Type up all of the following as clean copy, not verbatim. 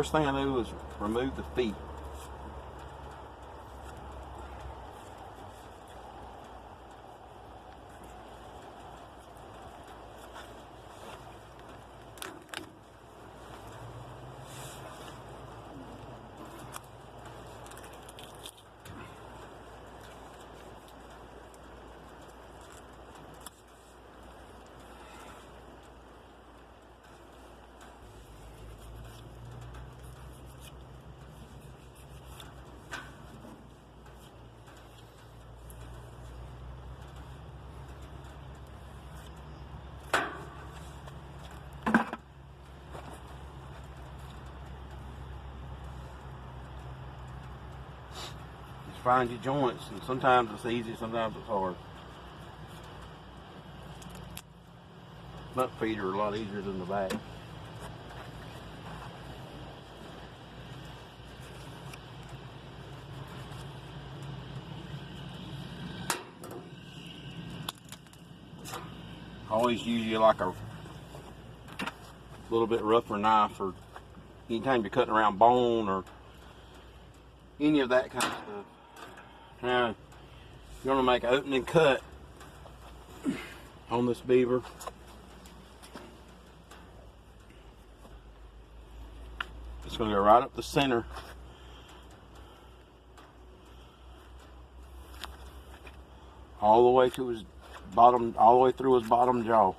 First thing I do is remove the feet. Find your joints, and sometimes it's easy, sometimes it's hard. Front feet are a lot easier than the back. Always use you like a little bit rougher knife, or anytime you're cutting around bone or any of that kind of stuff. Now, you're going to make an opening cut on this beaver. It's going to go right up the center. All the way to his bottom, all the way through his bottom jaw.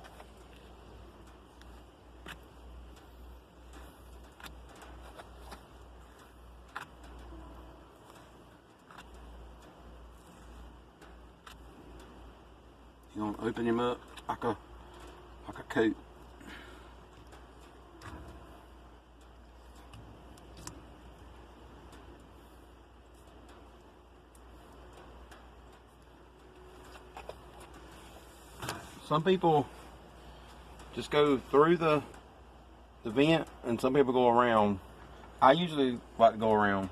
You're going to open him up like a coat. Some people just go through the vent, and some people go around. I usually like to go around.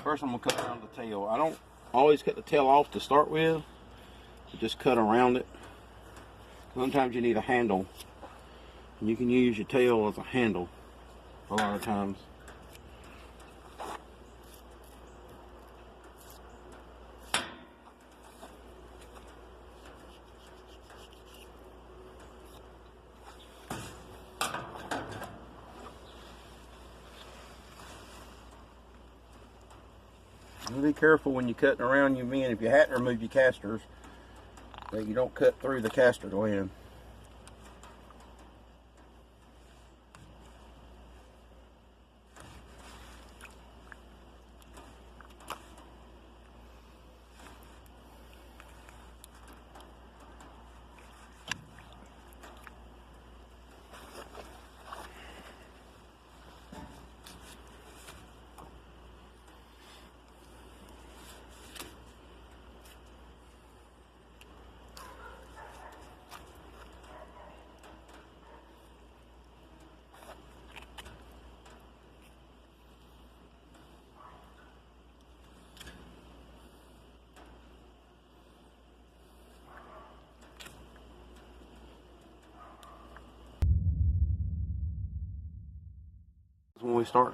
First, I'm going to cut around the tail. I don't always cut the tail off to start with. Just cut around it. Sometimes you need a handle, and you can use your tail as a handle a lot of times. Be careful when you're cutting around your men. If you hadn't removed your casters, that you don't cut through the caster gland.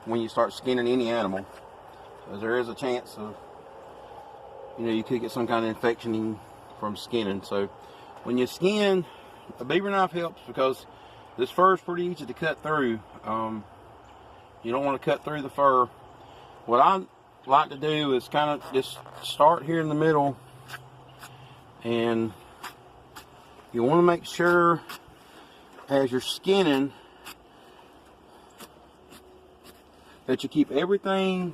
When you start skinning any animal, because there is a chance of, you could get some kind of infection from skinning. So when you skin, a beaver knife helps because this fur is pretty easy to cut through. You don't want to cut through the fur. What I like to do is kind of just start here in the middle, and you want to make sure as you're skinning that you keep everything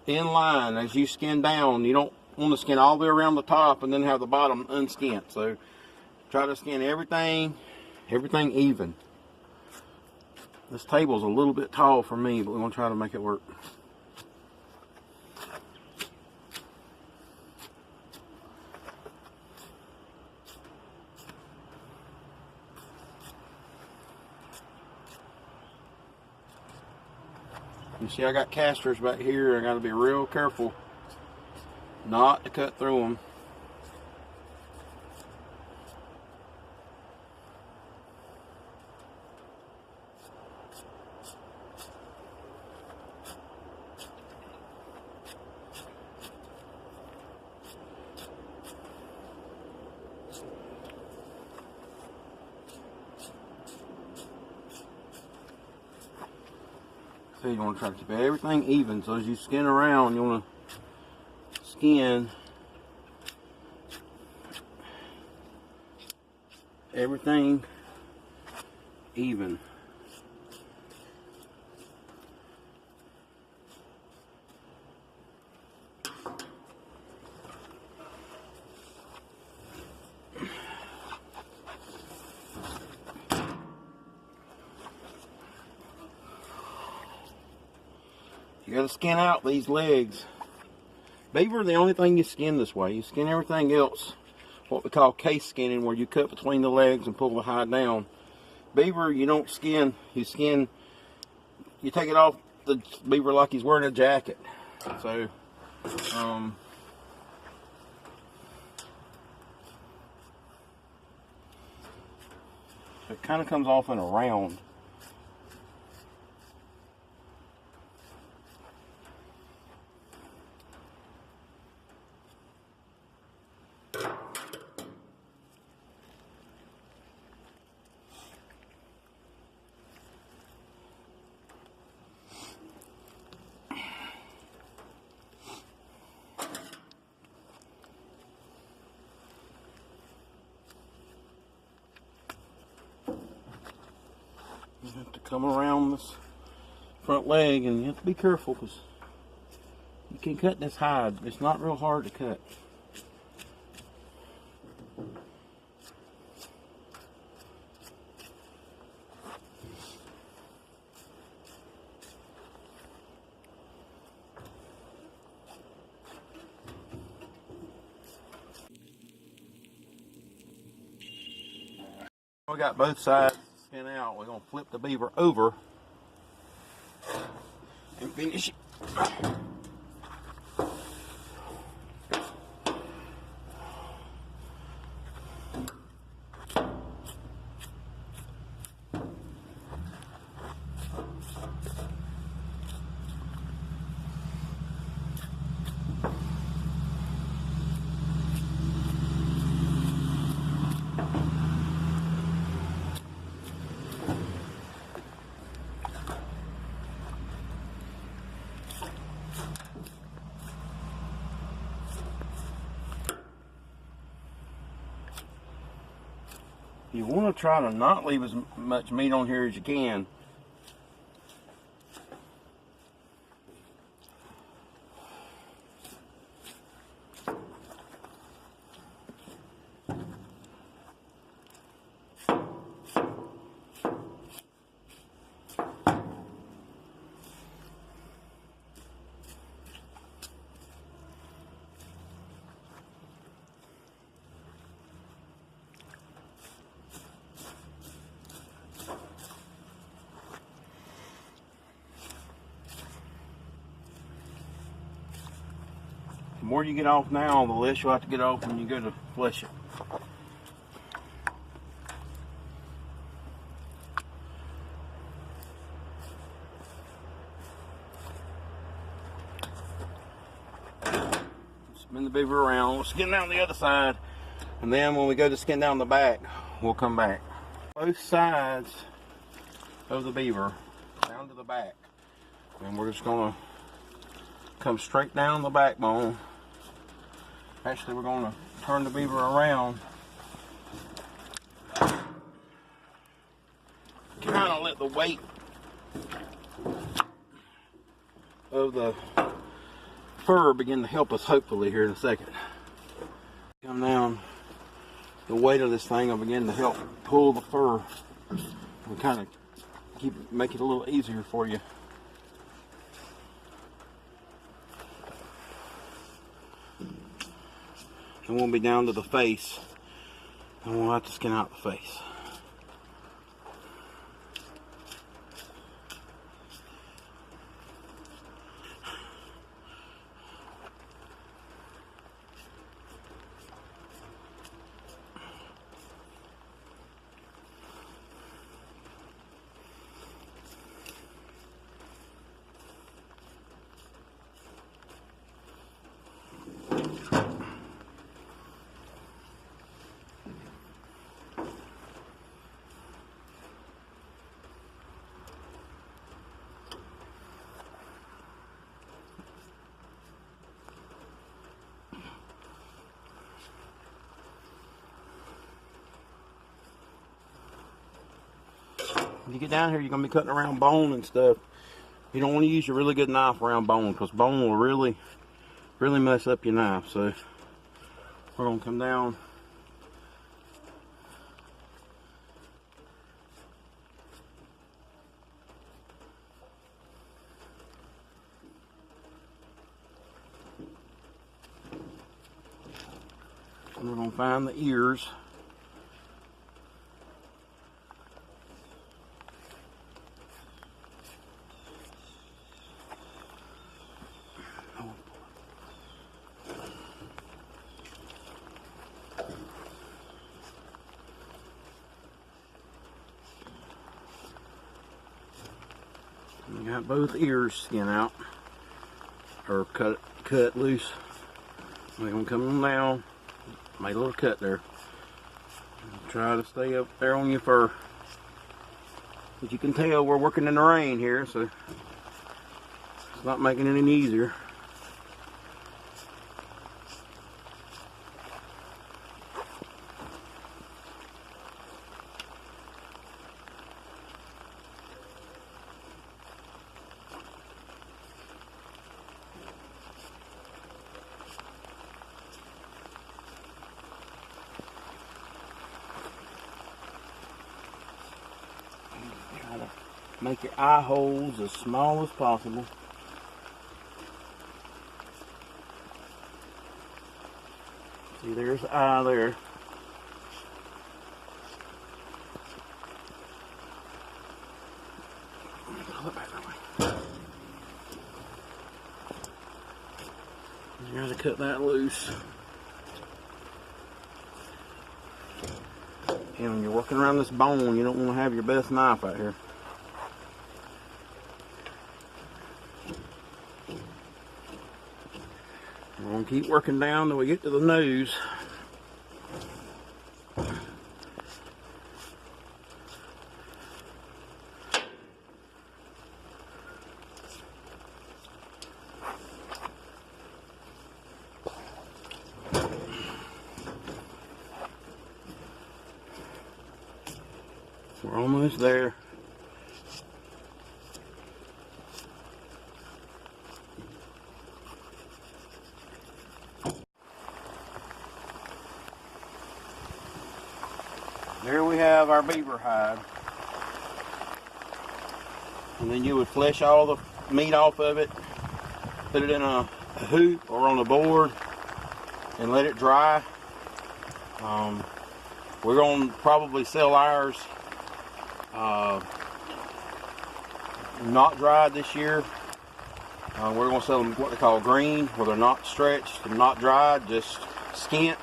in line as you skin down. You don't want to skin all the way around the top and then have the bottom unskinned. So try to skin everything even. This table's a little bit tall for me, but we're going to try to make it work. You see I got casters back here. I got to be real careful not to cut through them. So you want to try to keep everything even. So as you skin around, you want to skin everything even. You gotta skin out these legs. Beaver, the only thing you skin this way. You skin everything else, what we call case skinning, where you cut between the legs and pull the hide down. Beaver, you don't skin. You take it off the beaver like he's wearing a jacket. So, it kind of comes off in a round. You have to come around this front leg, and you have to be careful because you can cut this hide. It's not real hard to cut. We got both sides skinned out. We're going to flip the beaver over and finish it. You want to try to not leave as much meat on here as you can. The more you get off now, the less you'll have to get off when you go to flesh it. Spin the beaver around. We'll skin down the other side, and then when we go to skin down the back, we'll come back. Both sides of the beaver down to the back, and we're just going to come straight down the backbone. Actually, we're going to turn the beaver around. Kind of let the weight of the fur begin to help us, hopefully, here in a second. Come down, the weight of this thing will begin to help pull the fur and kind of make it a little easier for you. And we'll be down to the face, and we'll have to skin out the face. When you get down here, you're going to be cutting around bone and stuff. You don't want to use your really good knife around bone, because bone will really mess up your knife. So we're going to come down. And we're going to find the ears. We got both ears skin out, or cut loose. We're gonna come down, make a little cut there. Try to stay up there on your fur. As you can tell, we're working in the rain here, so it's not making it any easier. Make your eye holes as small as possible. See, there's the eye there. Pull it back that way. You gotta cut that loose. And when you're working around this bone, you don't want to have your best knife out here. We're going to keep working down till we get to the nose. We're almost there. There we have our beaver hide. And then you would flesh all the meat off of it, put it in a hoop or on a board, and let it dry. We're going to probably sell ours not dried this year. We're going to sell them what they call green, where they're not stretched and not dried, just skint.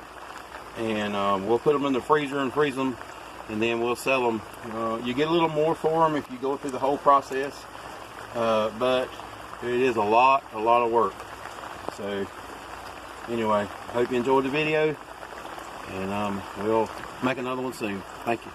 And we'll put them in the freezer and freeze them, and then we'll sell them. You get a little more for them if you go through the whole process, but it is a lot of work. So anyway, I hope you enjoyed the video, and we'll make another one soon. Thank you.